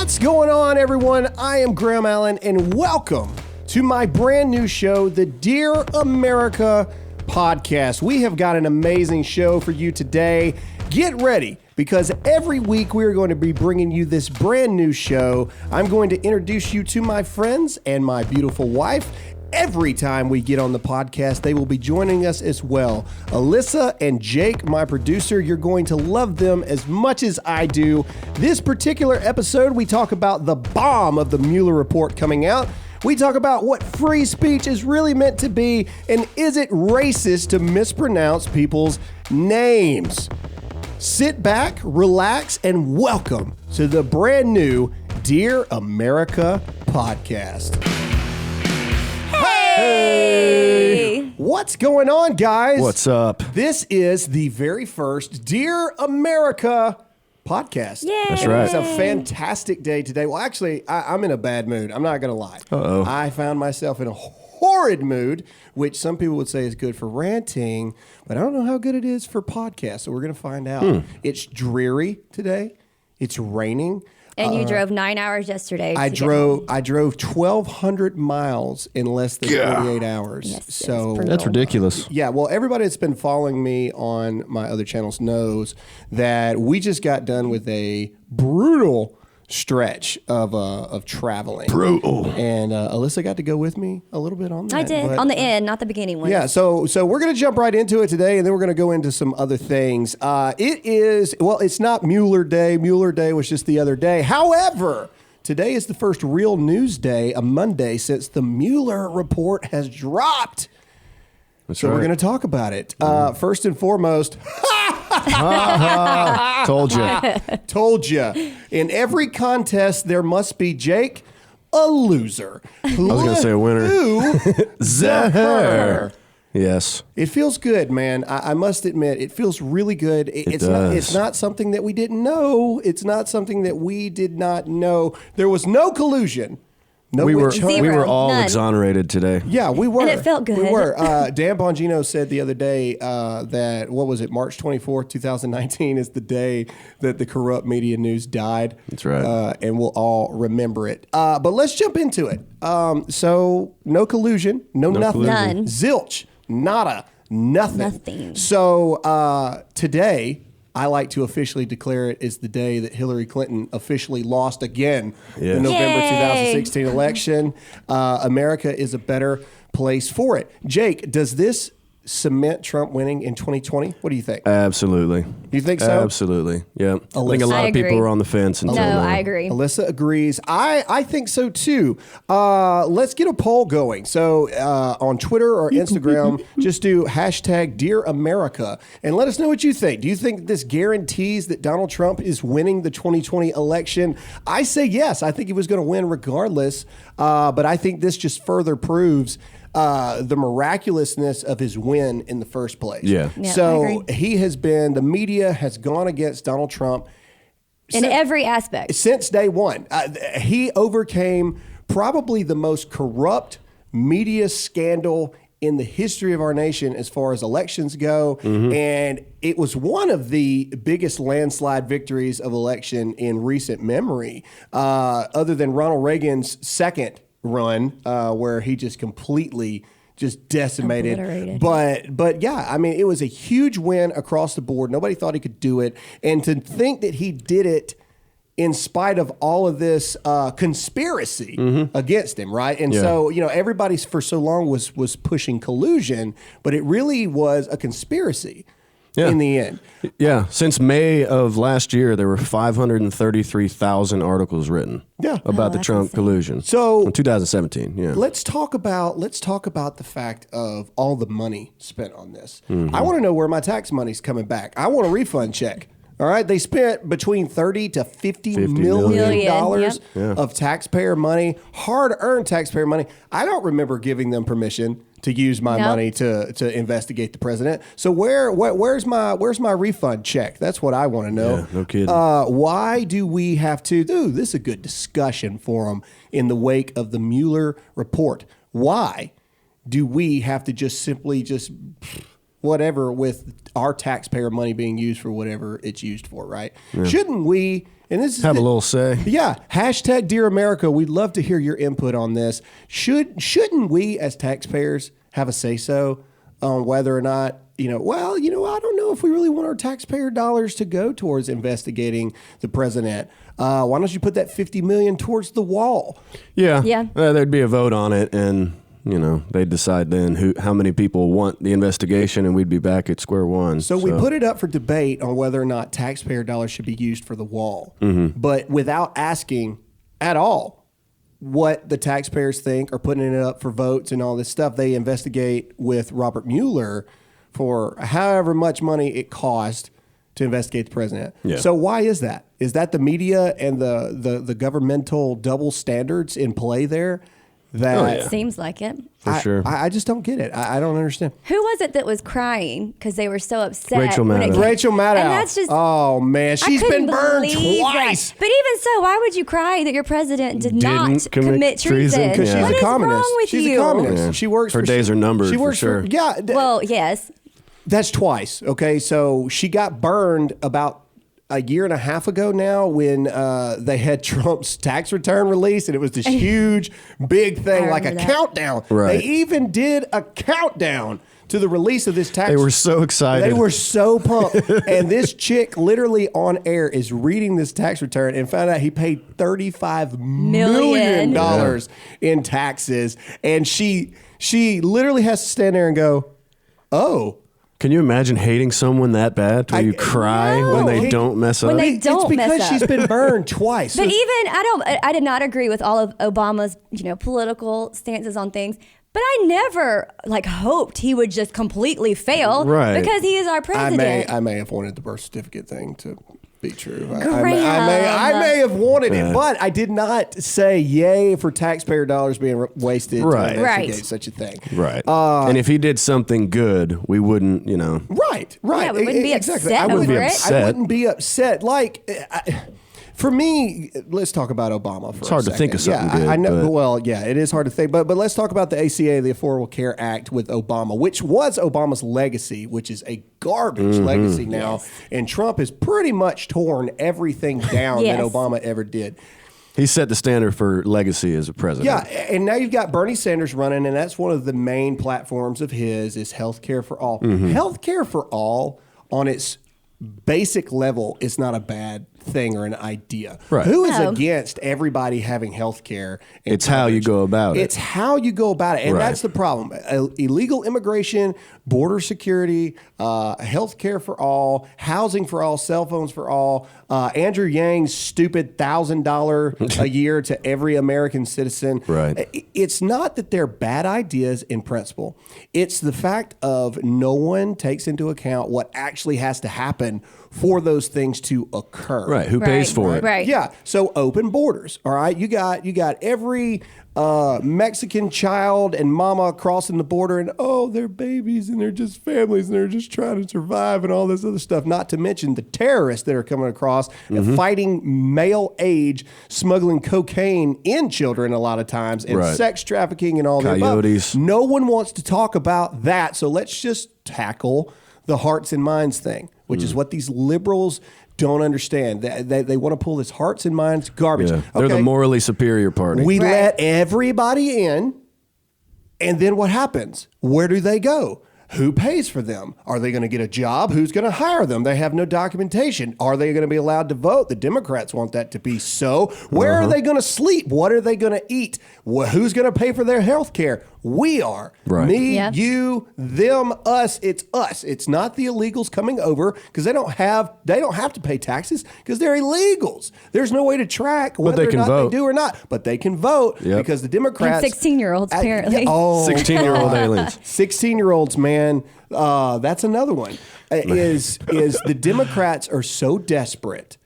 What's going on, everyone? I am Graham Allen, and welcome to my brand new show, the Dear America podcast. We have got an amazing show for you today. Get ready, because every week we are going to be bringing you this brand new show. I'm going to introduce you to my friends and my beautiful wife. Every time we get on the podcast, they will be joining us as well. Alyssa and Jake, my producer, you're going to love them as much as I do. This particular episode, we talk about the bomb of the Mueller report coming out. We talk about what free speech is really meant to be, and is it racist to mispronounce people's names? Sit back, relax, and welcome to the brand new Dear America podcast. Hey! What's going on, guys? What's up? This is the very first Dear America podcast. Yay! That's right. It's a fantastic day today. Well, actually, I'm in a bad mood. I'm not going to lie. Uh-oh. I found myself in a horrid mood, which some people would say is good for ranting, but I don't know how good it is for podcasts, so we're going to find out. It's dreary today. It's raining. And you drove 9 hours yesterday. I drove 1,200 miles in less than 48 hours. Yes, so That's ridiculous. yeah, well, everybody that's been following me on my other channels knows that we just got done with a brutal stretch of traveling. Brutal. And Alyssa got to go with me a little bit on that. I did. but, On the end, not the beginning one. yeah, so we're going to jump right into it today, and then we're going to go into some other things. It's not Mueller Day. Mueller Day was just the other day. However, today is the first real news day, a Monday, since the Mueller report has dropped. That's We're right. going to talk about it. First and foremost, Told you. told you, in every contest there must be, Jake, a loser. I was gonna say a winner. Zahar. Yes. It feels good, man. I must admit, it feels really good. It's not something that we didn't know. It's not something that we did not know. There was no collusion. No We witch hunt. Zero. were all None. exonerated today. Yeah, we were. And it felt good. We were. Dan Bongino said the other day that, what was it, March 24th, 2019 is the day that the corrupt media news died. That's right. And we'll all remember it. But let's jump into it. So no collusion, no nothing. collusion. None. Zilch, nada, nothing. Nothing. So today, I like to officially declare it is the day that Hillary Clinton officially lost again Yes. the November Yay. 2016 election. America is a better place for it. Jake, does this cement Trump winning in 2020? What do you think? Absolutely. You think so? Absolutely. Yeah. I think a Alyssa? lot I of people agree. were on the fence until No, now. I agree. Alyssa agrees. I think so too. Let's get a poll going. So on Twitter or Instagram, just do hashtag Dear America and let us know what you think. Do you think this guarantees that Donald Trump is winning the 2020 election? I say yes. I think he was going to win regardless. But I think this just further proves the miraculousness of his win in the first place. Yeah. Yeah, I So agree. he has been, the media has gone against Donald Trump In every aspect. since day one. He overcame probably the most corrupt media scandal in the history of our nation as far as elections go. And it was one of the biggest landslide victories of election in recent memory, other than Ronald Reagan's second run, where he just completely just decimated. Obliterated. But yeah, I mean, it was a huge win across the board. Nobody thought he could do it. And to think that he did it in spite of all of this conspiracy against him, right? And so, everybody for so long was pushing collusion, but it really was a conspiracy in the end. Yeah. Since May of last year, there were 533,000 articles written about the that's Trump insane. collusion. So in 2017. Yeah. let's talk about the fact of all the money spent on this. I want to know where my tax money's coming back. I want a refund check. All right, they spent between $30 to $50 million dollars Yep. of taxpayer money, hard-earned taxpayer money. I don't remember giving them permission to use my Nope. money to investigate the president. So where's my refund check? That's what I want to know. Yeah, no kidding. Why do we have to? This is a good discussion for them in the wake of the Mueller report. Why do we have to just simply whatever with our taxpayer money being used for whatever it's used for, right? Yeah. Shouldn't we, and this is have a little say? Yeah. Hashtag Dear America. We'd love to hear your input on this. Shouldn't we as taxpayers have a say-so on whether or not, I don't know if we really want our taxpayer dollars to go towards investigating the president. Why don't you put that $50 million towards the wall? Yeah. There'd be a vote on it, and they'd decide then how many people want the investigation, and we'd be back at square one. So we put it up for debate on whether or not taxpayer dollars should be used for the wall, but without asking at all what the taxpayers think, or putting it up for votes and all this stuff. They investigate with Robert Mueller for however much money it cost to investigate the president. Yeah. So why is that? Is that the media and the governmental double standards in play there? It seems like it. For sure. I just don't get it. I don't understand. Who was it that was crying because they were so upset? Rachel Maddow. Rachel Maddow. And that's just, oh, man. She's been burned twice. That. But even so, why would you cry that your president didn't commit treason? Because she's a communist. Wrong with she's you? a communist. Yeah. She works Her days are numbered, she works for sure. Well, yes. That's twice. Okay. So she got burned about a year and a half ago now when they had Trump's tax return released, and it was this huge, big thing, like a countdown. Right. They even did a countdown to the release of this tax. They were so excited. They were so pumped. And this chick literally on air is reading this tax return and found out he paid $35 million in taxes. And she literally has to stand there and go, oh. Can you imagine hating someone that bad till you cry when they don't mess up? When they don't it's because mess up. She's been burned twice. But I did not agree with all of Obama's, political stances on things. But I never hoped he would just completely fail, because he is our president. I may have wanted the birth certificate thing to be true. I may have wanted it, but I did not say yay for taxpayer dollars being wasted to investigate such a thing. Right. And if he did something good, we wouldn't, Right. Yeah, we wouldn't be upset over it. I wouldn't be upset. For me, let's talk about Obama for It's hard to think of something good. I know. Well, yeah, it is hard to think. But let's talk about the ACA, the Affordable Care Act with Obama, which was Obama's legacy, which is a garbage legacy now. Yes. And Trump has pretty much torn everything down that Obama ever did. He set the standard for legacy as a president. Yeah, and now you've got Bernie Sanders running, and that's one of the main platforms of his is healthcare for all. Healthcare for all on its basic level is not a bad thing or an idea. Right. Who is against everybody having health care? It's how you go about it. It's how you go about it. And that's the problem. Illegal immigration, border security, health care for all, housing for all, cell phones for all, Andrew Yang's stupid $1,000 a year to every American citizen. Right. It's not that they're bad ideas in principle. It's the fact of no one takes into account what actually has to happen for those things to occur. Right. Who pays for it? Right. Yeah. So open borders. All right. You got every Mexican child and mama crossing the border, and they're babies and they're just families and they're just trying to survive and all this other stuff. Not to mention the terrorists that are coming across and fighting male age, smuggling cocaine in children a lot of times, and sex trafficking and all that. Coyotes. No one wants to talk about that. So let's just tackle the hearts and minds thing, which is what these liberals don't understand. They want to pull this hearts and minds garbage. Yeah. They're the morally superior party. We let everybody in, and then what happens? Where do they go? Who pays for them? Are they going to get a job? Who's going to hire them? They have no documentation. Are they going to be allowed to vote? The Democrats want that to be so. Where are they going to sleep? What are they going to eat? Who's going to pay for their health care? We are. Right. Me, you, them, us. It's us. It's not the illegals coming over because they don't have to pay taxes because they're illegals. There's no way to track whether or not they do or not. But they can vote because the Democrats. And 16-year-olds, apparently. 16-year-old aliens. 16-year-olds, man. That's another one. Is the Democrats are so desperate.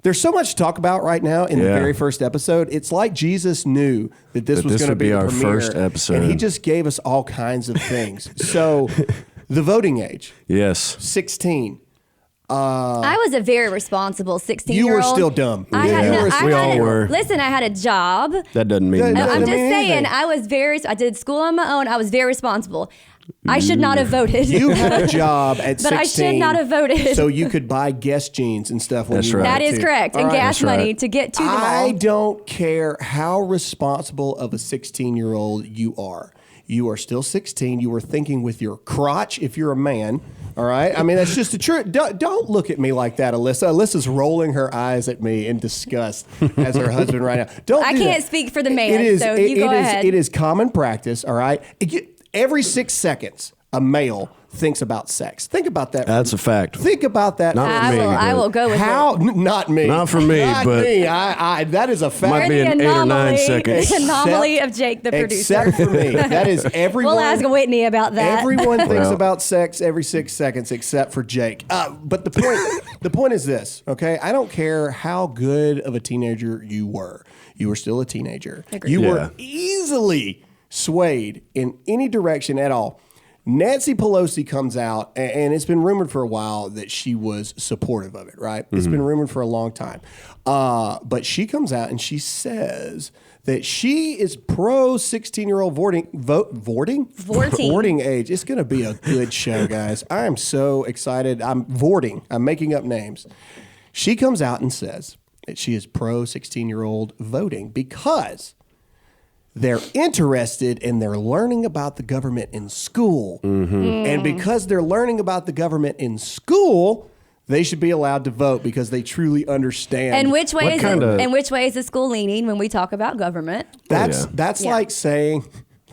There's so much to talk about right now in the very first episode. It's like Jesus knew that this was going to be our premiere, first episode. And he just gave us all kinds of things. So the voting age. Yes. 16. I was a very responsible 16-year-old. You were still dumb. We all were. Listen, I had a job. That doesn't mean nothing. I'm just saying, I did school on my own. I was very responsible. I should not have voted. You had a job at 16. But I should not have voted. So you could buy Guess jeans and stuff when you right. That is to. correct. All And right. gas money to get to the mall. I don't care how responsible of a 16-year-old you are. You are still 16. You are thinking with your crotch if you're a man. All right? I mean, that's just the truth. Don't look at me like that, Alyssa. Alyssa's rolling her eyes at me in disgust as her husband right now. I can't speak for the man, so you go ahead. It is common practice, all right? Every 6 seconds, a male thinks about sex. Think about that. That's a fact. Think about that. Not for me, I will go with it. Not me. Not for me, Not but me. That is a fact. Might be an 8 or 9 seconds. The anomaly of Jake, the producer. Except for me. That is everyone. We'll ask Whitney about that. Everyone thinks about sex every 6 seconds except for Jake. But the point is this, okay? I don't care how good of a teenager you were. You were still a teenager. Agreed. You were easily swayed in any direction at all. Nancy Pelosi comes out, and it's been rumored for a while that she was supportive of it, right? It's been rumored for a long time. But she comes out and she says that she is pro 16-year-old voting age. It's going to be a good show, guys. I am so excited. I'm making up names. She comes out and says that she is pro 16-year-old voting because they're interested and they're learning about the government in school. And because they're learning about the government in school, they should be allowed to vote because they truly understand. And which way is the school leaning when we talk about government? That's like saying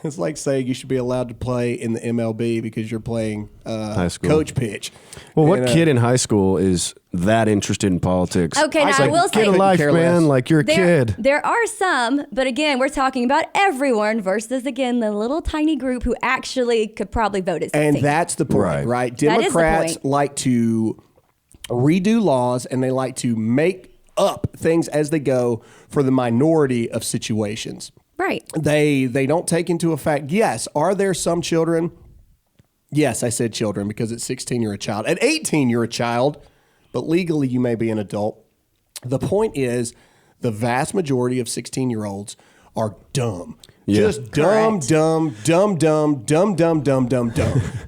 it's like saying you should be allowed to play in the MLB because you're playing high school coach pitch. Well, what kid in high school is that interested in politics? Okay, now I will say, get a life, man. Like you're a kid. There are some, but again, we're talking about everyone versus again the little tiny group who actually could probably vote at 16. And that's the point, right? Democrats like to redo laws and they like to make up things as they go for the minority of situations. Right. They don't take into effect, yes, are there some children? Yes, I said children because at 16 you're a child. At 18 you're a child, but legally you may be an adult. The point is the vast majority of 16-year-olds are dumb. Yeah. Just dumb.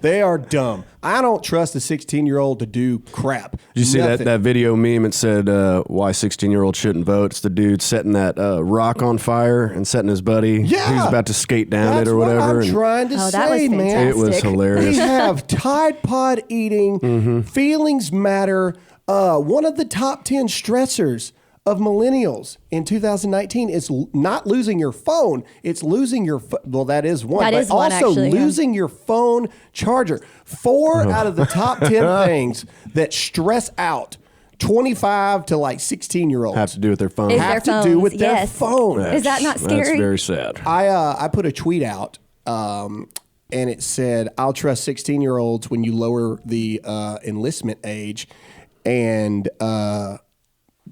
They are dumb. I don't trust a 16-year-old to do crap. Did you see that video meme? It said why 16-year-olds shouldn't vote. It's the dude setting that rock on fire and setting his buddy. Yeah. He's about to skate down it or whatever. That's what I'm trying to that was say, man. fantastic. It was hilarious. We have Tide Pod eating. Feelings matter. One of the top 10 stressors of millennials in 2019 is not losing your phone. It's losing your well, that is one. That but is one, also actually, losing your phone charger. 4 out of the top 10 things that stress out 25 to like 16-year-olds Have to do with their phone. have to do with their phone. Is that not scary? That's very sad. I put a tweet out and it said, I'll trust 16-year-olds when you lower the enlistment age and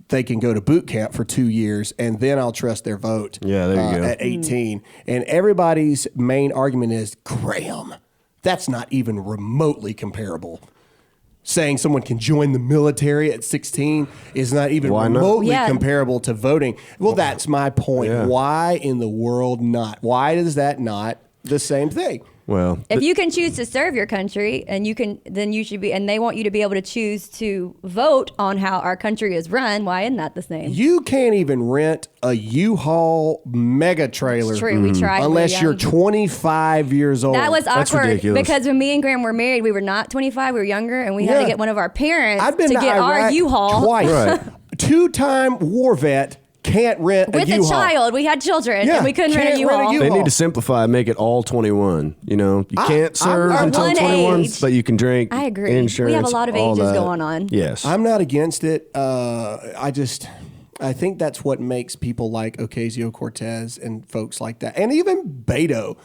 they can go to boot camp for 2 years and then I'll trust their vote. Yeah, there you go. At 18. And everybody's main argument is, Graham, that's not even remotely comparable. Saying someone can join the military at 16 is not even remotely comparable to voting. Well, that's my point. Yeah. Why in the world not? Why is that not the same thing? Well, If you can choose to serve your country and then you should be, and they want you to be able to choose to vote on how our country is run, why isn't that the same? You can't even rent a U-Haul mega trailer. It's true, we tried. Unless you're 25 years old. That was That's awkward ridiculous. because when me and Graham were married, we were not 25, we were younger, and we had to get one of our parents I've been to get Iraq our U-Haul. twice. Right. 2-time war vet can't rent With a U-Haul. a child. We had children, and we couldn't rent a can't rent a U-Haul. U-Haul. they need to simplify and make it all 21. You know, you can't serve I'm until one 21, age. but you can drink. I agree. Insurance, We have a lot of all ages that. going on. Yes. I'm not against it. I think that's what makes people like Ocasio-Cortez and folks like that, and even Beto,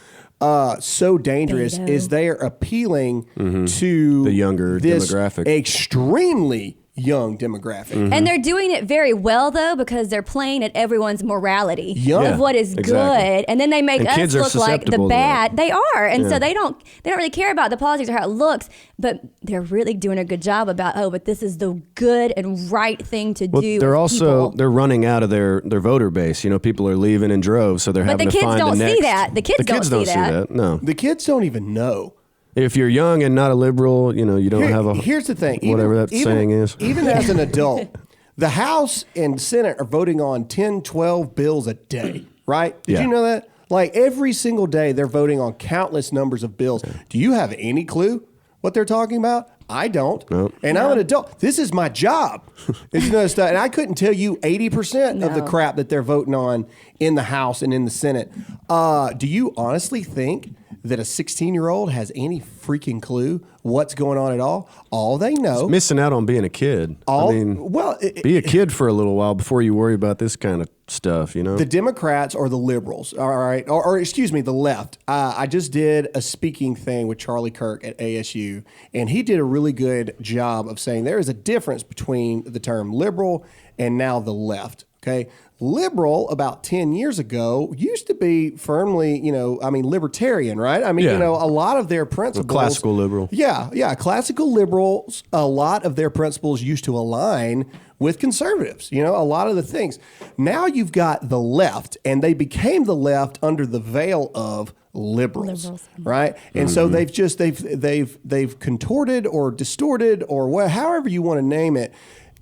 so dangerous. Beto. Is they are appealing to The younger this demographic. extremely young demographic. And they're doing it very well, though, because they're playing at everyone's morality Yeah. of what is Exactly. good. And then they make And us kids are look like the susceptible to bad. that. They are. And so they don't really care about the politics or how it looks, but they're really doing a good job about, but this is the good and right thing to do. They're also people. they're running out of their voter base. You know, people are leaving in droves, so they're But having the to kids find don't the see next. that. The kids don't see that. No. The kids don't even know If you're young and not a liberal, you don't have a... Here's the thing. Whatever saying is. Even as an adult, the House and Senate are voting on 10, 12 bills a day, right? Did you know that? Like every single day, they're voting on countless numbers of bills. Do you have any clue what they're talking about? I don't. Nope. And I'm an adult. This is my job. And I couldn't tell you 80% of the crap that they're voting on in the House and in the Senate. Do you honestly think that a 16-year-old has any freaking clue what's going on at all? All they know... It's missing out on being a kid. Be a kid for a little while before you worry about this kind of stuff, The Democrats or the liberals, all right? Or excuse me, the left. I just did a speaking thing with Charlie Kirk at ASU, and he did a really good job of saying there is a difference between the term liberal and now the left, okay? Liberal about 10 years ago used to be firmly, libertarian, right? A lot of their principles... Classical liberal. Yeah. Classical liberals, a lot of their principles used to align with conservatives, a lot of the things. Now you've got the left, and they became the left under the veil of liberals. Right? And so they've contorted or distorted or however you want to name it,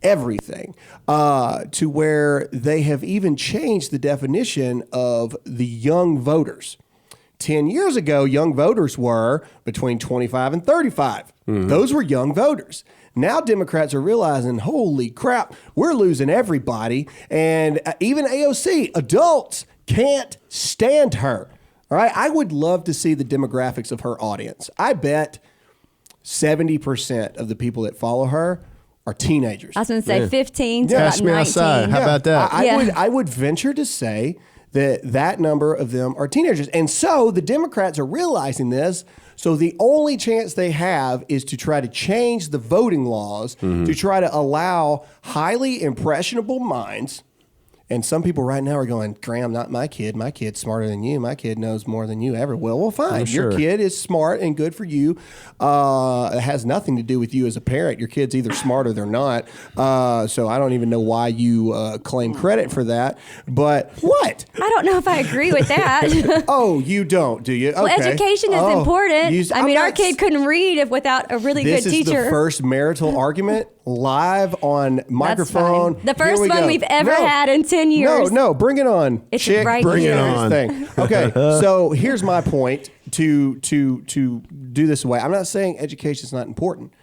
everything to where they have even changed the definition of the young voters. 10 years ago, young voters were between 25 and 35. Those were young voters. Now Democrats are realizing, holy crap, we're losing everybody. And even AOC, adults can't stand her. All right. I would love to see the demographics of her audience. I bet 70% of the people that follow her are teenagers. I was going to say 15 to Pass about me 19. outside. How about that? I would venture to say that number of them are teenagers. And so the Democrats are realizing this. So the only chance they have is to try to change the voting laws to try to allow highly impressionable minds. And some people right now are going, Graham, not my kid. My kid's smarter than you. My kid knows more than you ever will. Well, fine. Your kid is smart and good for you. It has nothing to do with you as a parent. Your kid's either smart or they're not. So I don't even know why you claim credit for that. But what? I don't know if I agree with that. Oh, you don't, do you? Okay. Well, education is important. Our kid couldn't read without a really good teacher. This is the first marital argument live on microphone. The first one we've ever had in 10 years. No, bring it on. It's Chick, right bring here. it on. Thing. Okay, so here's my point to do this away. I'm not saying education is not important.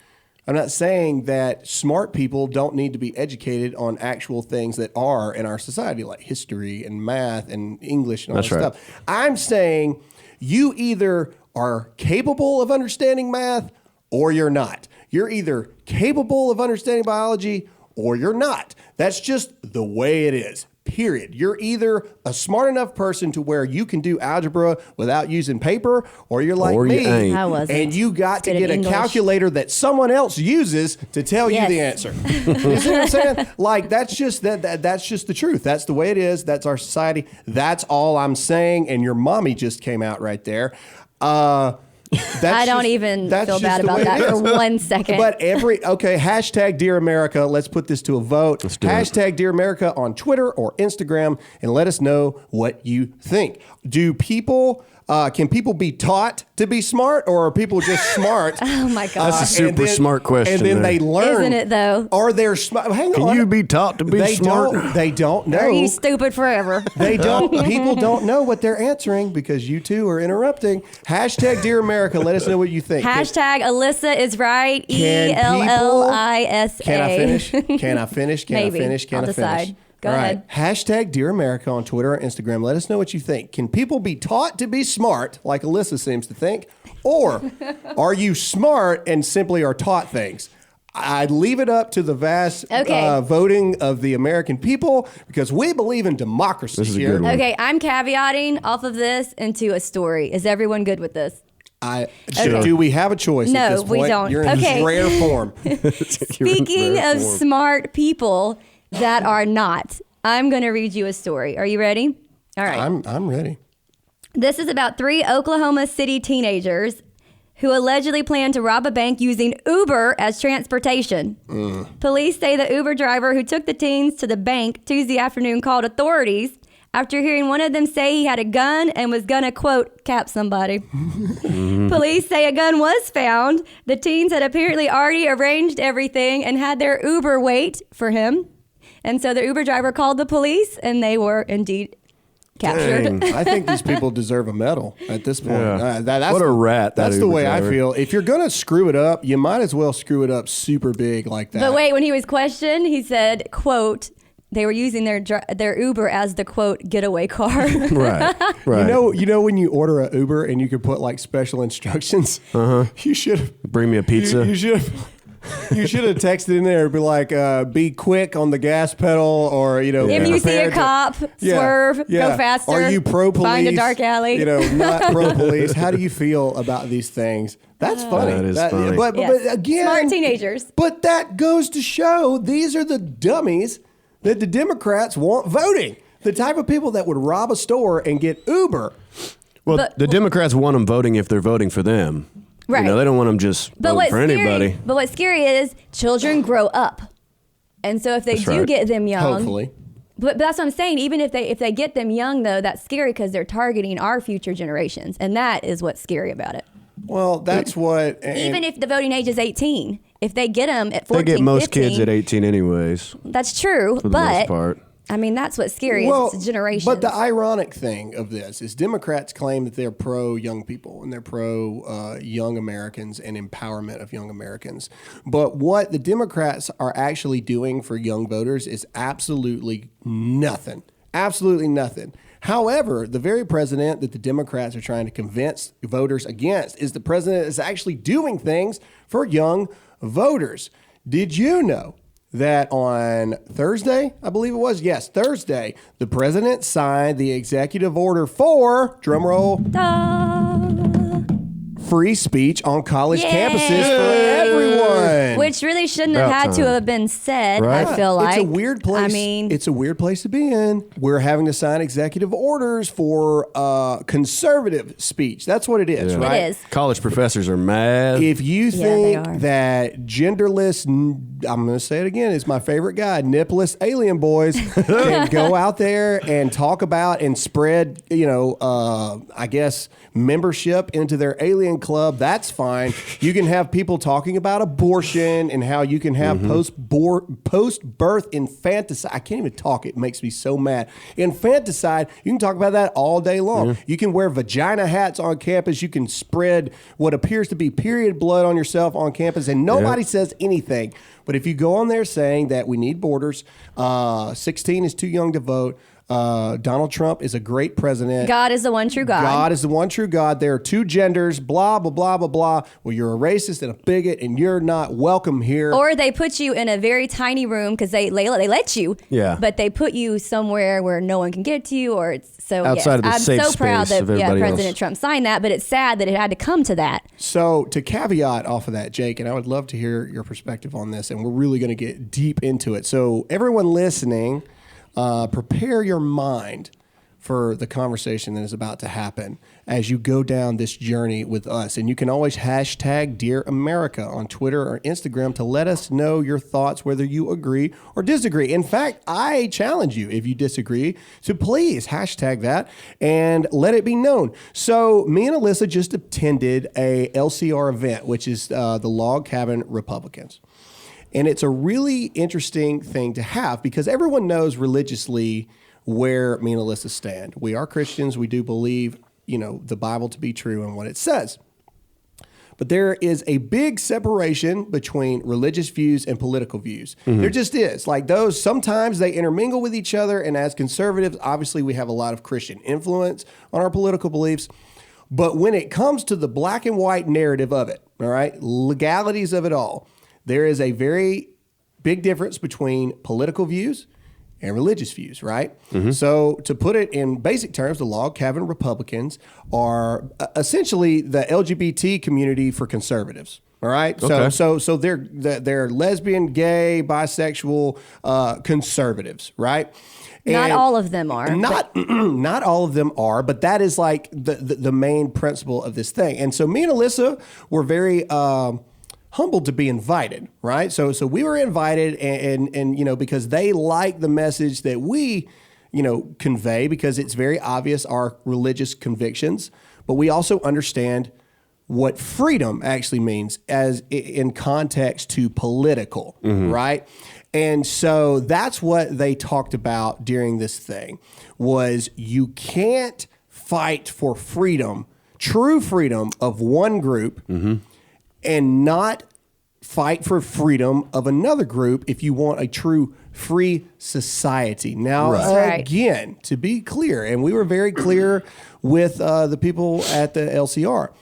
I'm not saying that smart people don't need to be educated on actual things that are in our society, like history and math and English and all that stuff. I'm saying you either are capable of understanding math or you're not. You're either capable of understanding biology or you're not. That's just the way it is. Period. You're either a smart enough person to where you can do algebra without using paper, or you're like me, I wasn't. and you got to get a calculator that someone else uses to tell you the answer. You see what I'm saying? Like that's just that's just the truth. That's the way it is. That's our society. That's all I'm saying. And your mommy just came out right there. I don't even feel bad about that for 1 second. But hashtag Dear America. Let's put this to a vote. Hashtag Dear America on Twitter or Instagram and let us know what you think. Can people be taught to be smart, or are people just smart? Oh my God. That's a super smart question. And then they learn. Isn't it though? Are they smart? Hang on. Can you be taught to be smart? They don't know. Or are you stupid forever? They don't. People don't know what they're answering because you two are interrupting. Hashtag Dear America. Let us know what you think. Hashtag Alyssa is right. ELLISA. Can I finish? Can I finish? Maybe. I'll decide. Go ahead. Hashtag Dear America on Twitter or Instagram. Let us know what you think. Can people be taught to be smart, like Alyssa seems to think? Or are you smart and simply are taught things? I'd leave it up to the vast voting of the American people because we believe in democracy this is here. A good one. Okay, I'm caveating off of this into a story. Is everyone good with this? Do we have a choice at this No, point? we don't. You're in rare form. Speaking of smart people that are not, I'm going to read you a story. Are you ready? All right. I'm ready. This is about 3 Oklahoma City teenagers who allegedly planned to rob a bank using Uber as transportation. Police say the Uber driver who took the teens to the bank Tuesday afternoon called authorities after hearing one of them say he had a gun and was gonna, quote, cap somebody. Police say a gun was found. The teens had apparently already arranged everything and had their Uber wait for him. And so the Uber driver called the police, and they were indeed captured. I think these people deserve a medal at this point. Yeah. That's what a rat. That's the Uber way driver. I feel. If you're going to screw it up, you might as well screw it up super big like that. But wait, when he was questioned, he said, quote, they were using their Uber as the, quote, getaway car. Right. You know when you order an Uber and you can put like special instructions? You should Bring me a pizza. You should have texted in there and be like, be quick on the gas pedal, or, you know. If you see a cop, swerve, go faster. Are you pro-police? Find a dark alley. You know, not pro-police. How do you feel about these things? That's funny. That is funny. But again. Smart teenagers. But that goes to show these are the dummies that the Democrats want voting. The type of people that would rob a store and get Uber. Well, the Democrats want them voting if they're voting for them. Right. You know, they don't want them just voting for anybody. But what's scary is children grow up. And so if they get them young. Hopefully. But that's what I'm saying. Even if they get them young, though, that's scary because they're targeting our future generations. And that is what's scary about it. Well, that's what... Even if the voting age is 18, if they get them at 14, They get most 15, kids at 18 anyways. That's true. For the most part. I mean, that's what's scary. It's generations. But the ironic thing of this is Democrats claim that they're pro-young people and they're pro-young Americans and empowerment of young Americans. But what the Democrats are actually doing for young voters is absolutely nothing. Absolutely nothing. However, the very president that the Democrats are trying to convince voters against is the president that's actually doing things for young voters. Did you know that on Thursday, I believe it was, Thursday, the president signed the executive order for, drumroll, free speech on college campuses for everyone. Which really shouldn't have had to have been said, Right. I feel like. It's a weird place. I mean, it's a weird place to be in. We're having to sign executive orders for conservative speech. That's what it is, right? it is. College professors are mad. If you they think are. that genderless, I'm going to say it again, is my favorite guy, nipless alien boys can go out there and talk about and spread, I guess, membership into their alien club, that's fine. You can have people talking about abortion and how you can have post-birth infanticide. I can't even talk. It makes me so mad. Infanticide, you can talk about that all day long. You can wear vagina hats on campus. You can spread what appears to be period blood on yourself on campus, and nobody says anything. But if you go on there saying that we need borders, 16 is too young to vote, Donald Trump is a great president. God is the one true God. God is the one true God. There are two genders, blah, blah, blah, blah, blah. Well, you're a racist and a bigot, and you're not welcome here. Or they put you in a very tiny room because they let you. Yeah. But they put you somewhere where no one can get to you, or it's so. Outside of the I'm safe so proud space that of everybody President else. Trump signed that, but it's sad that it had to come to that. So to caveat off of that, Jake, and I would love to hear your perspective on this, and we're really going to get deep into it. So everyone listening, prepare your mind for the conversation that is about to happen as you go down this journey with us. And you can always hashtag Dear America on Twitter or Instagram to let us know your thoughts, whether you agree or disagree. In fact, I challenge you, if you disagree, to please hashtag that and let it be known. So me and Alyssa just attended a LCR event, which is the Log Cabin Republicans. And it's a really interesting thing to have because everyone knows religiously where me and Alyssa stand. We are Christians. We do believe, the Bible to be true and what it says. But there is a big separation between religious views and political views. There just is. Like those, sometimes they intermingle with each other. And as conservatives, obviously we have a lot of Christian influence on our political beliefs. But when it comes to the black and white narrative of it, all right, legalities of it all, there is a very big difference between political views and religious views, right? So to put it in basic terms, the Log Cabin Republicans are essentially the LGBT community for conservatives. All right. Okay. So they're lesbian, gay, bisexual conservatives, right? Not all of them are. Not all of them are, but that is like the main principle of this thing. And so me and Alyssa were very humbled to be invited, right? So we were invited and because they like the message that we convey, because it's very obvious our religious convictions, but we also understand what freedom actually means as in context to political, right? And so that's what they talked about during this thing was you can't fight for freedom, true freedom of one group and not fight for freedom of another group if you want a true free society. Now, again, to be clear, and we were very clear with the people at the LCR,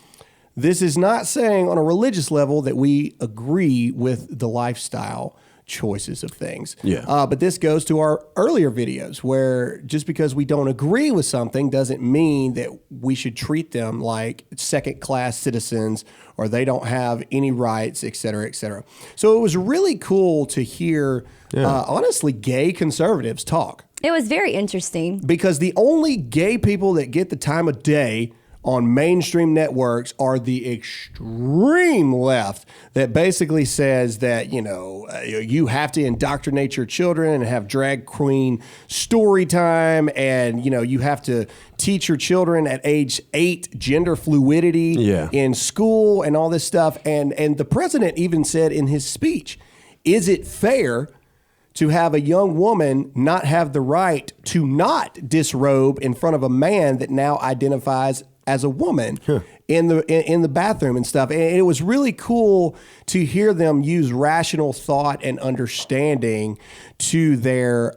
this is not saying on a religious level that we agree with the lifestyle choices of things. But this goes to our earlier videos where just because we don't agree with something doesn't mean that we should treat them like second-class citizens or they don't have any rights, et cetera, et cetera. So it was really cool to hear, honestly, gay conservatives talk. It was very interesting. Because the only gay people that get the time of day on mainstream networks are the extreme left that basically says that, you have to indoctrinate your children and have drag queen story time. And, you have to teach your children at age 8 gender fluidity in school and all this stuff. And the president even said in his speech, is it fair to have a young woman not have the right to not disrobe in front of a man that now identifies as a woman in the bathroom and stuff? And it was really cool to hear them use rational thought and understanding to their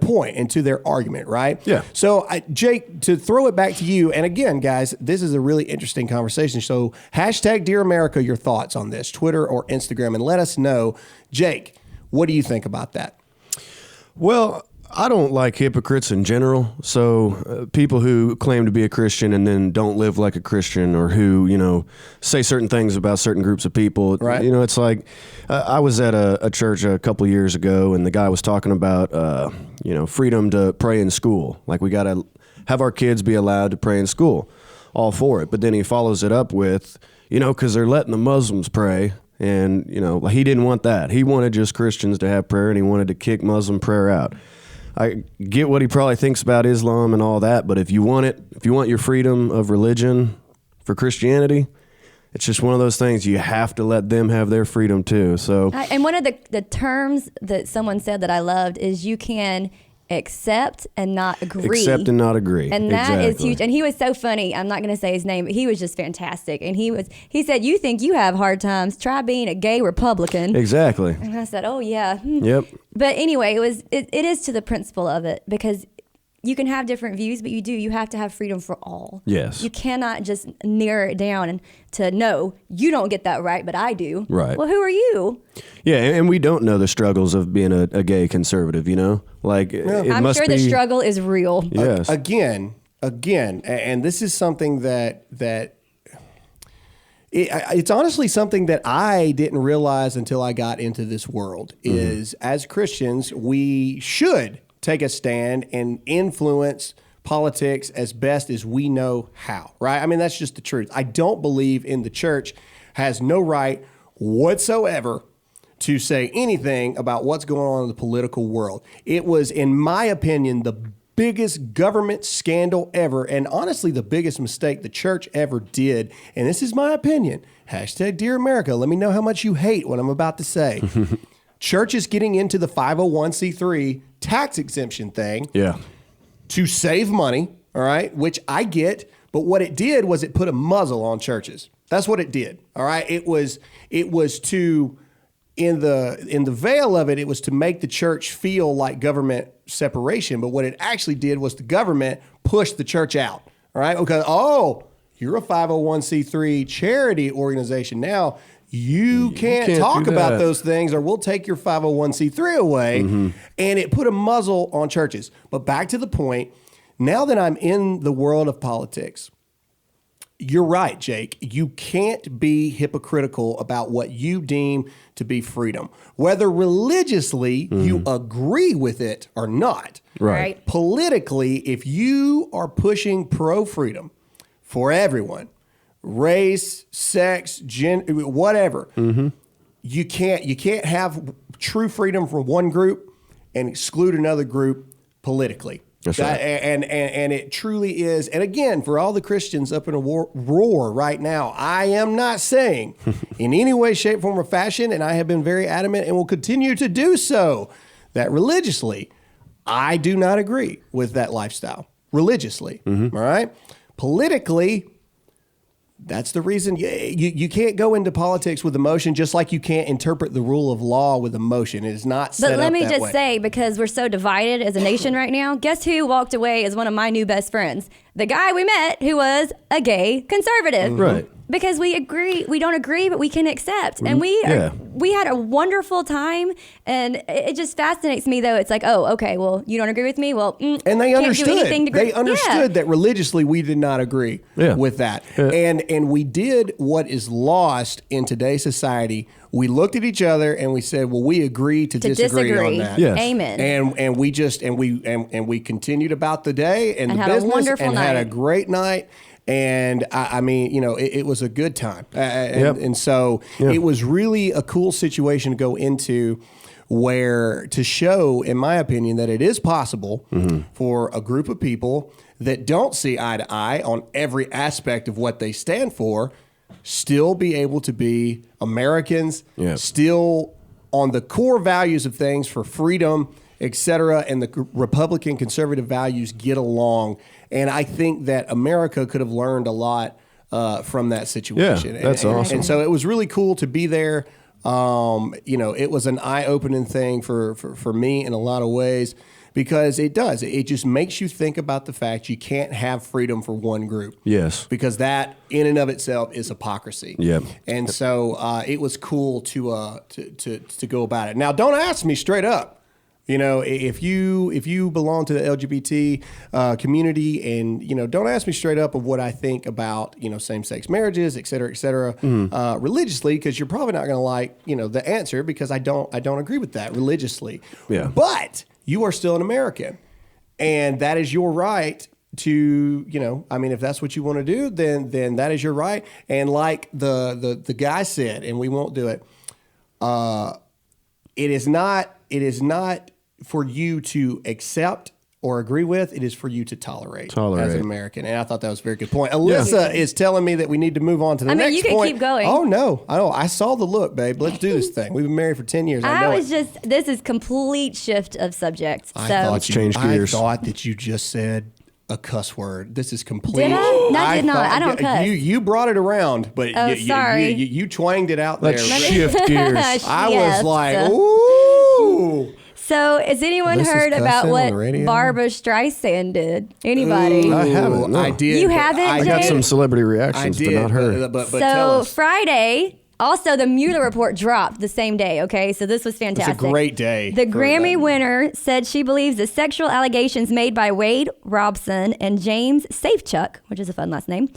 point and to their argument, right? Yeah. So, Jake, to throw it back to you, and again, guys, this is a really interesting conversation. So, hashtag Dear America, your thoughts on this, Twitter or Instagram, and let us know. Jake, what do you think about that? Well, I don't like hypocrites in general. So people who claim to be a Christian and then don't live like a Christian, or who, say certain things about certain groups of people. Right. It's like I was at a church a couple of years ago, and the guy was talking about, freedom to pray in school. Like, we got to have our kids be allowed to pray in school. All for it. But then he follows it up with, because they're letting the Muslims pray. And, he didn't want that. He wanted just Christians to have prayer, and he wanted to kick Muslim prayer out. I get what he probably thinks about Islam and all that, but if you want your freedom of religion for Christianity, it's just one of those things. You have to let them have their freedom too. So, and one of the terms that someone said that I loved is you can accept and not agree. Accept and not agree. And that is huge. And he was so funny. I'm not going to say his name, but he was just fantastic. And he said, you think you have hard times, try being a gay Republican. Exactly. And I said, oh yeah. Yep. But anyway, it is to the principle of it, because you can have different views, but you have to have freedom for all. Yes. You cannot just narrow it down and to no, you don't get that right, but I do. Right. Well, who are you? Yeah, and we don't know the struggles of being a gay conservative, Like, I'm sure the struggle is real. Yes. Again, and this is something that it's honestly something that I didn't realize until I got into this world, is as Christians, we should take a stand and influence politics as best as we know how, right? I mean, that's just the truth. I don't believe in the church has no right whatsoever to say anything about what's going on in the political world. It was, in my opinion, the biggest government scandal ever, and honestly, the biggest mistake the church ever did. And this is my opinion. Hashtag Dear America. Let me know how much you hate what I'm about to say. Church is getting into the 501c3 tax exemption thing to save money, all right, which I get. But what it did was it put a muzzle on churches. That's what it did, all right? It was to, in the veil of it, it was to make the church feel like government separation. But what it actually did was the government pushed the church out, all right? Okay, you're a 501c3 charity organization. Now, you can't talk about those things, or we'll take your 501c3 away. And it put a muzzle on churches. But back to the point, now that I'm in the world of politics, you're right, Jake. You can't be hypocritical about what you deem to be freedom, whether religiously you agree with it or not. Right. Politically, if you are pushing pro-freedom for everyone, race, sex, gender, whatever, you can't have true freedom from one group and exclude another group politically. That's right. And it truly is. And again, for all the Christians up in a roar right now, I am not saying in any way, shape, form, or fashion, and I have been very adamant and will continue to do so, that religiously, I do not agree with that lifestyle. Religiously, all right? Politically, that's the reason you can't go into politics with emotion, just like you can't interpret the rule of law with emotion. It is not set up that way. But let me just say, because we're so divided as a nation right now, guess who walked away as one of my new best friends? The guy we met who was a gay conservative. Right. Because we don't agree, but we can accept. And we had a wonderful time. And it just fascinates me, though. It's like, oh, okay, well, you don't agree with me? Well, and they understood. They understood Yeah. that religiously we did not agree with that. Yeah. And we did what is lost in today's society. We looked at each other and we said, well, we agree to disagree on that. Yes. Amen. And we just we continued about the day and the had business a wonderful and night. had a great night. And I mean, you know, it was a good time. And so it was really a cool situation to go into, where to show, in my opinion, that it is possible for a group of people that don't see eye to eye on every aspect of what they stand for still be able to be Americans, still on the core values of things for freedom, etc., and the Republican conservative values get along. And I think that America could have learned a lot from that situation. Yeah, that's awesome. And so it was really cool to be there. You know, it was an eye-opening thing for me in a lot of ways, because it does. It just makes you think about the fact you can't have freedom for one group. Yes. Because that in and of itself is hypocrisy. Yeah. And so it was cool to go about it. Now, don't ask me straight up. You know, if you belong to the LGBT community, and, you know, don't ask me straight up of what I think about, you know, same-sex marriages, et cetera, religiously, because you're probably not going to like, you know, the answer, because I don't agree with that religiously. Yeah. But you are still an American, and that is your right to, you know, I mean, if that's what you want to do, then that is your right. And like the guy said, and we won't do it, it is not for you to accept or agree with. It is for you to tolerate as an American. And I thought that was a very good point. Alyssa is telling me that we need to move on to the next point. you can keep going. Oh, no. I saw the look, babe. Let's do this thing. We've been married for 10 years. This is complete shift of subject. Let's change gears. I thought that you just said a cuss word. This is complete. Did I? No, I did not. I don't cuss. You brought it around, but sorry. you twanged it out Let's there. shift gears. I was like, ooh. So, has anyone heard about what Barbara Streisand did? Anybody? I haven't. No. I did. You haven't, I got some celebrity reactions, but not her. But so tell us. Friday, also the Mueller report dropped the same day. Okay, so this was fantastic. It's a great day. The Grammy winner said she believes the sexual allegations made by Wade Robson and James Safechuck, which is a fun last name.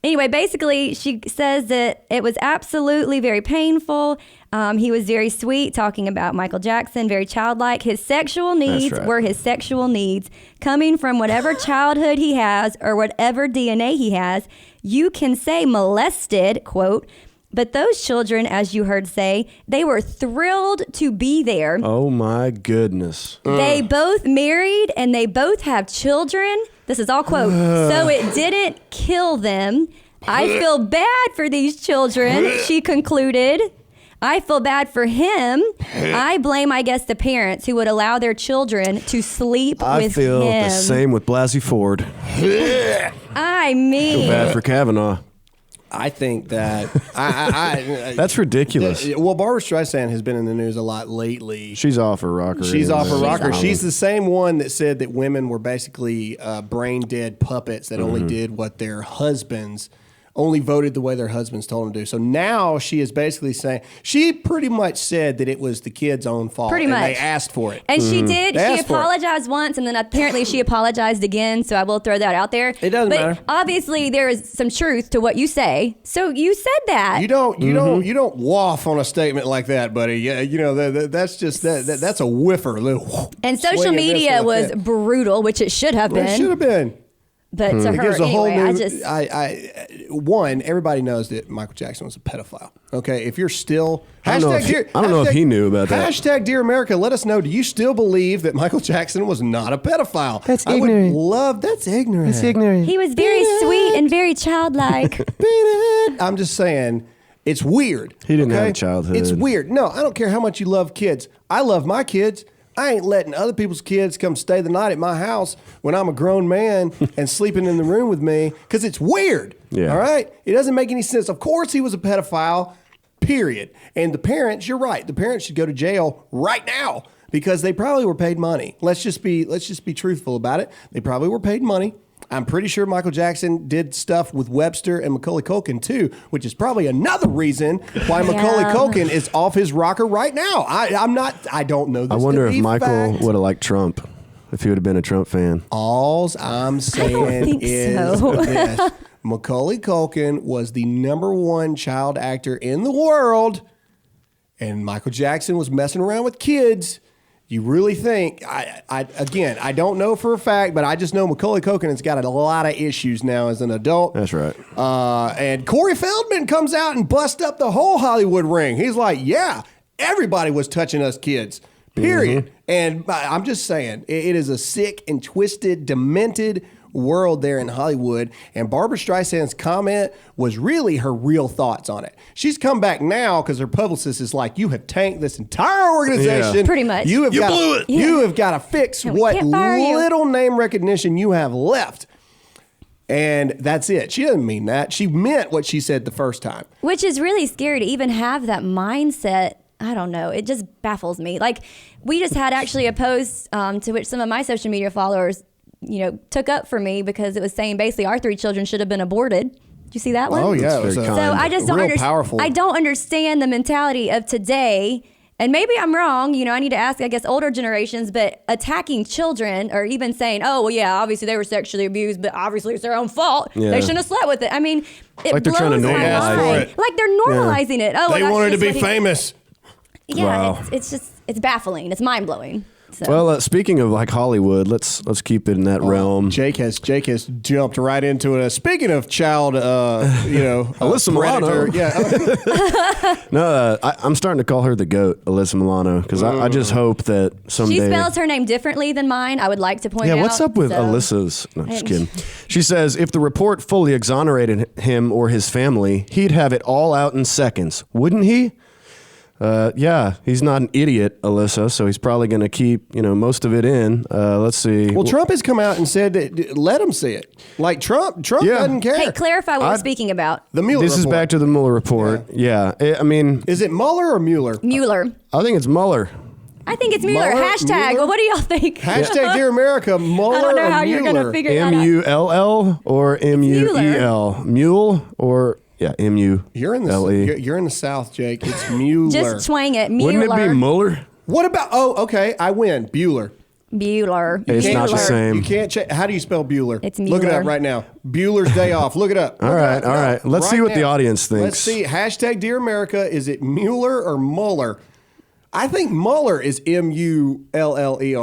Anyway, basically, she says that it was absolutely very painful. He was very sweet, talking about Michael Jackson, very childlike. His sexual needs were his sexual needs, coming from whatever childhood he has or whatever DNA he has. You can say molested, quote, but those children, as you heard say, they were thrilled to be there. Oh, my goodness. They both married and they both have children. This is all quote. So it didn't kill them. I feel bad for these children, she concluded. I feel bad for him. I blame, I guess, the parents who would allow their children to sleep with him. I feel the same with Blasey Ford. I mean. Feel bad for Kavanaugh. I think that that's ridiculous. Well, Barbara Streisand has been in the news a lot lately. She's off her rocker. She's the same one that said that women were basically brain dead puppets that only did what their husbands only voted the way their husbands told them to do. So now she is basically saying, she pretty much said that it was the kids' own fault. Pretty much. They asked for it. And she did. She apologized once, and then apparently she apologized again, so I will throw that out there. It doesn't matter. But obviously there is some truth to what you say. So you said that. You don't waff on a statement like that, buddy. Yeah, you know, that's just that's a whiffer. And social media was brutal, which it should have been. It should have been. But to her, Here's a whole anyway, new. One, everybody knows that Michael Jackson was a pedophile. Okay, if you're still I don't know if he knew about that. Hashtag Dear America, let us know. Do you still believe that Michael Jackson was not a pedophile? That's I ignorant. would love. That's ignorant. It's ignorant. he was very sweet and very childlike. I'm just saying, it's weird. He didn't have a childhood. It's weird. No, I don't care how much you love kids. I love my kids. I ain't letting other people's kids come stay the night at my house when I'm a grown man and sleeping in the room with me because it's weird. Yeah. All right? It doesn't make any sense. Of course he was a pedophile, period. And the parents, you're right. The parents should go to jail right now because they probably were paid money. Let's just be truthful about it. They probably were paid money. I'm pretty sure Michael Jackson did stuff with Webster and Macaulay Culkin too, which is probably another reason why Macaulay Culkin is off his rocker right now. I don't know this. I wonder if Michael would have liked Trump, if he would have been a Trump fan. Alls I'm saying is this. Macaulay Culkin was the #1 child actor in the world, and Michael Jackson was messing around with kids. You really think, I don't know for a fact, but I just know Macaulay Culkin has got a lot of issues now as an adult. That's right. And Corey Feldman comes out and busts up the whole Hollywood ring. He's like, yeah, everybody was touching us kids, period. Mm-hmm. And I'm just saying, it is a sick and twisted, demented world there in Hollywood. And Barbara Streisand's comment was really her real thoughts on it. She's come back now because her publicist is like, you have tanked this entire organization. Yeah. Pretty much. You blew it. You have got to fix And we what can't fire you. little name recognition you have left. And that's it. She doesn't mean that. She meant what she said the first time. Which is really scary to even have that mindset. I don't know. It just baffles me. Like, we just had actually a post to which some of my social media followers, took up for me because it was saying basically our 3 children should have been aborted. Did you see that one? Oh, yeah. It was very a- kind. So I just don't real understand. powerful. I don't understand the mentality of today. And maybe I'm wrong. I need to ask, I guess, older generations, but attacking children or even saying, oh, well, yeah, obviously they were sexually abused, but obviously it's their own fault. Yeah. They shouldn't have slept with it. I mean, it Like they're blows trying to my normalize mind. it. Like they're normalizing it. Oh, They well, wanted to that's be just what he- famous. Yeah, Wow. it's baffling. It's mind blowing. So. Well, speaking of like Hollywood, let's keep it in that realm. Jake has jumped right into it. Speaking of child, Alyssa predator. Milano. Yeah. No, I'm starting to call her the GOAT, Alyssa Milano, because I just hope that someday. She spells her name differently than mine. I would like to point out. Yeah, what's up with so. Alyssa's? No, just kidding. She says if the report fully exonerated him or his family, he'd have it all out in seconds, wouldn't he? Yeah, he's not an idiot, Alyssa, so he's probably going to keep, most of it in. Let's see. Well, Trump has come out and said that let him see it. Like Trump Yeah. doesn't care. Hey, clarify what we're speaking about. The Mueller This is report. back to the Mueller report. Yeah. I mean, Is it Mueller or Mueller? Mueller. I think it's Mueller. I think it's Mueller. Mueller? Hashtag. Mueller? Well, what do y'all think? Hashtag Dear America, Mueller I don't know or how you're going to Mueller? figure that out. Mull or Muel? Mule or Mule? You're in the South, Jake. It's Mueller. Just twang it. Mueller. Wouldn't it be Mueller? What about? Oh, okay. I win. Bueller. Bueller. It's not the Bueller. same. You can't check. How do you spell Bueller? It's Look it up Mueller. right now. Bueller's Day Off. Look it up. All right. Let's see what the audience thinks. Let's see. Hashtag Dear America. Is it Mueller or Mueller? I think Mueller is Muller.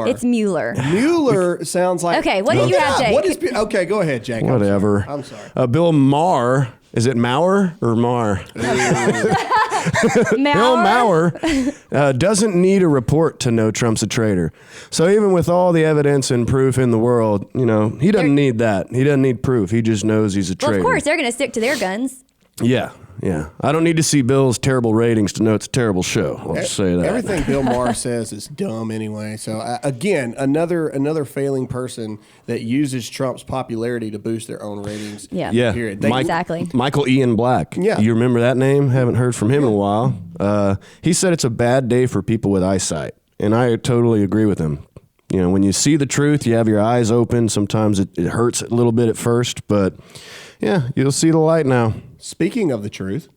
It's Mueller. Mueller sounds like. Okay, what do Look you it have, up. Jake? What is? Okay, go ahead, Jake. Whatever. I'm sorry. Bill Maher. Is it Maurer or Maher? Bill Maurer. Maher doesn't need a report to know Trump's a traitor. So even with all the evidence and proof in the world, he doesn't need that. He doesn't need proof. He just knows he's a Well, traitor. of course, they're going to stick to their guns. Yeah. I don't need to see Bill's terrible ratings to know it's a terrible show. I'll just say that. Everything Bill Maher says is dumb anyway. So again, another failing person that uses Trump's popularity to boost their own ratings. Yeah. Yeah, Period. Exactly. Michael Ian Black. Yeah. You remember that name? Haven't heard from him in a while. He said it's a bad day for people with eyesight, and I totally agree with him. When you see the truth, you have your eyes open. Sometimes it hurts a little bit at first, but yeah, you'll see the light now. Speaking of the truth,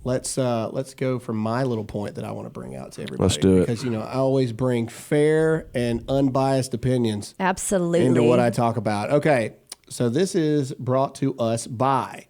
let's go from my little point that I want to bring out to everybody. Let's do it. Because I always bring fair and unbiased opinions Absolutely. into what I talk about. Okay, so this is brought to us by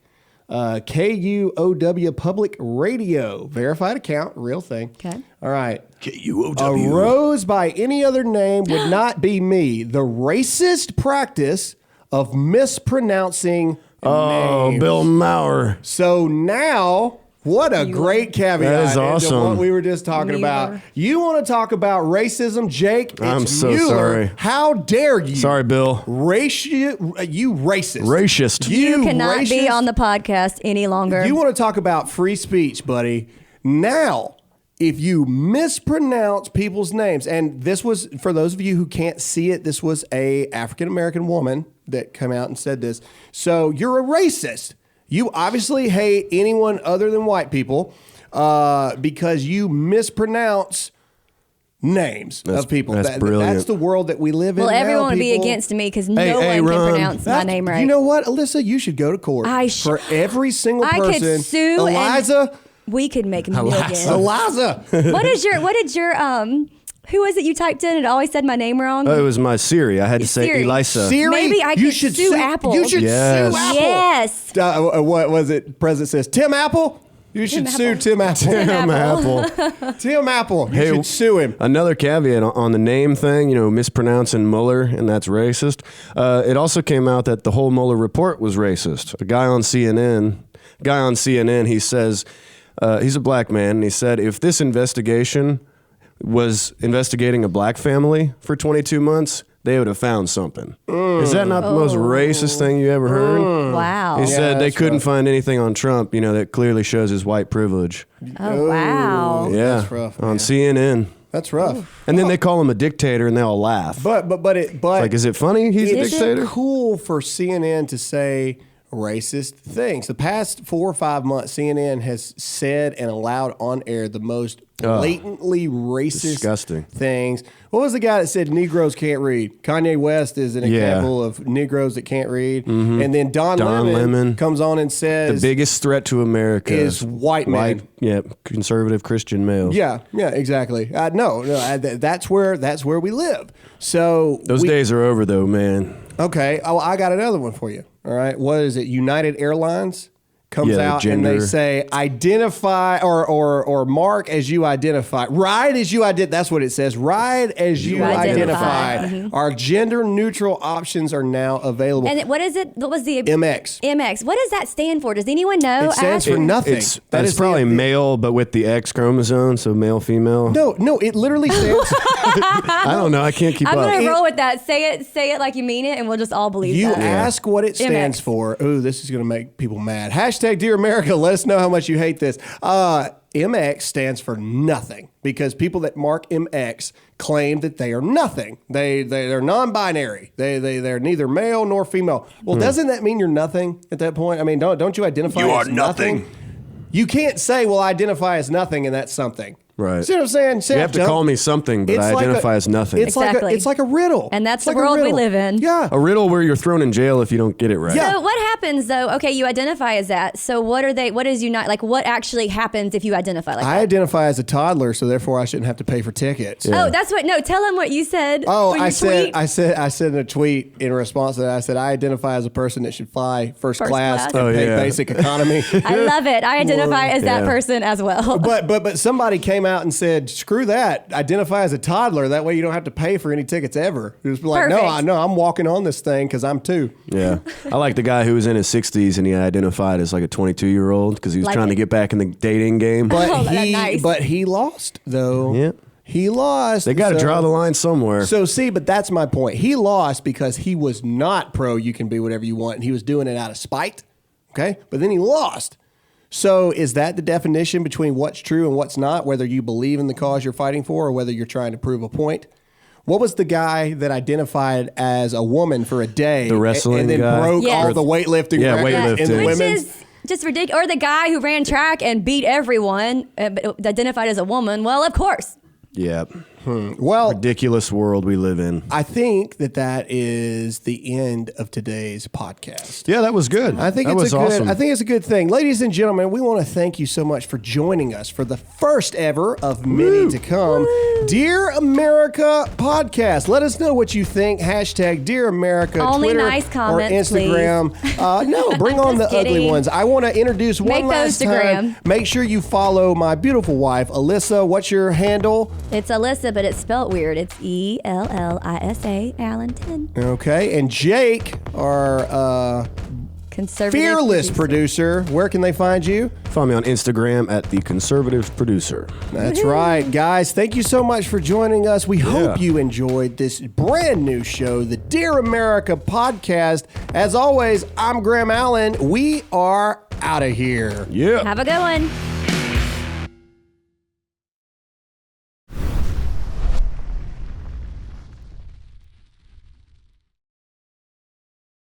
KUOW Public Radio, verified account, real thing. Okay. All right. KUOW. A rose by any other name would not be me. The racist practice of mispronouncing Oh, names. Bill Mueller. So now, what a great caveat That is into awesome. what we were just talking about. You want to talk about racism, Jake? It's I'm so Mueller. sorry. How dare you? Sorry, Bill. You racist. Racist. You cannot be racist. on the podcast any longer. You want to talk about free speech, buddy. Now, if you mispronounce people's names, and this was, for those of you who can't see it, this was a African-American woman that came out and said this. So you're a racist. You obviously hate anyone other than white people because you mispronounce names of people. That's brilliant. That's the world that we live in. well, now, everyone would be people. against me because Hey, no one Ron. can pronounce my name right. You know what, Alyssa? You should go to court for every single I person. could sue and- Eliza. We could make millions. Eliza. What did your who was it you typed in? It always said my name wrong. Oh, it was my Siri. I had to say Siri. Elisa. Siri, Maybe I you could should sue Apple. You should Yes. sue Apple. Yes. What was it? President says Tim Apple. You should sue Apple. Tim Apple. Damn Apple. Tim Apple. You Hey, should sue him. Another caveat on the name thing, mispronouncing Mueller, and that's racist. It also came out that the whole Mueller report was racist. A guy on CNN, he says, he's a black man, and he said, if this investigation was investigating a black family for 22 months, they would have found something. Is that not the most racist thing you ever heard? Wow. He said they that's couldn't rough. find anything on Trump, that clearly shows his white privilege. Oh wow. Yeah, That's rough, man. on CNN. That's rough. And then they call him a dictator, and they all laugh. But Like, is it funny he's a it's dictator? cool for CNN to say racist things. The past 4 or 5 months, CNN has said and allowed on air the most blatantly racist disgusting things. What was the guy that said Negroes can't read? Kanye West is an example of Negroes that can't read. And then Don Lemon comes on and says the biggest threat to America is white men. Conservative Christian males. Yeah, exactly. That's where we live. So Those days are over, though, man. Okay. Oh, I got another one for you. All right. What is it? United Airlines comes out and they say identify or mark as you identify. Ride as you identify. That's what it says. Ride as you identify. Mm-hmm. Our gender neutral options are now available. And what is it? What was the MX. MX. What does that stand for? Does anyone know? It stands for nothing. It's That is probably the- male, but with the X chromosome, so male, female. No, it literally stands. I don't know. I can't keep I'm up. gonna roll with that. Say it like you mean it, and we'll just all believe You that. ask what it stands MX. for. Ooh, this is going to make people mad. Hashtag Dear America, let us know how much you hate this. MX stands for nothing because people that mark MX claim that they are nothing. They're non-binary. They're neither male nor female. Well, doesn't that mean you're nothing at that point? I mean, don't you identify You as are nothing. You can't say, well, I identify as nothing and that's something. Right. See what I'm saying? You have to call me something, but I identify as nothing. It's Exactly. it's like a riddle. And that's It's the like a world we riddle. live in. Yeah. A riddle where you're thrown in jail if you don't get it right. Yeah. So what happens though? Okay, you identify as that. So what is unite? Like what actually happens if you identify like I that? identify as a toddler, so therefore I shouldn't have to pay for tickets. Oh, that's what. No, tell them what you said. Oh, for your tweet. I said in a tweet in response to that, I said I identify as a person that should fly first class class. and Oh, pay yeah. basic economy. I love it. I identify as that Yeah. person as well. But somebody came out and said, screw that. Identify as a toddler. That way you don't have to pay for any tickets ever. Just be like, Perfect. no, I'm walking on this thing because I'm 2. Yeah. I like the guy who was in his 60s and he identified as like a 22-year-old because he was Like trying it. to get back in the dating game. But Oh, that's nice. but he lost though. Yeah. He lost. They got to So- draw the line somewhere. So see, but that's my point. He lost because he was not pro you can be whatever you want, and he was doing it out of spite. Okay? But then he lost. So is that the definition between what's true and what's not, whether you believe in the cause you're fighting for or whether you're trying to prove a point? What was the guy that identified as a woman for a day The wrestling and then guy? broke Yes. all the weightlifting Yeah, records in the weightlifting. Which women's? is just ridiculous. Or the guy who ran track and beat everyone, but identified as a woman. Well, of course. Yeah. Well, Ridiculous world we live in. I think that is the end of today's podcast. Yeah, that was good. I think that it's was a good. awesome. I think it's a good thing, ladies and gentlemen. We want to thank you so much for joining us for the first ever of many to come, Dear America podcast. Let us know what you think. Hashtag Dear America. Only Twitter nice comments, or Instagram. No, bring on the Just ugly kidding. ones. I want to introduce one Make last those time. Instagram. Make sure you follow my beautiful wife, Alyssa. What's your handle? It's Alyssa, but but it's spelled weird. It's ELLISA, Allen 10. Okay, and Jake, our Conservative fearless producer, where can they find you? Find me on Instagram at The Conservative Producer. That's right, guys. Thank you so much for joining us. We hope you enjoyed this brand new show, the Dear America podcast. As always, I'm Graham Allen. We are out of here. Yeah. Have a good one.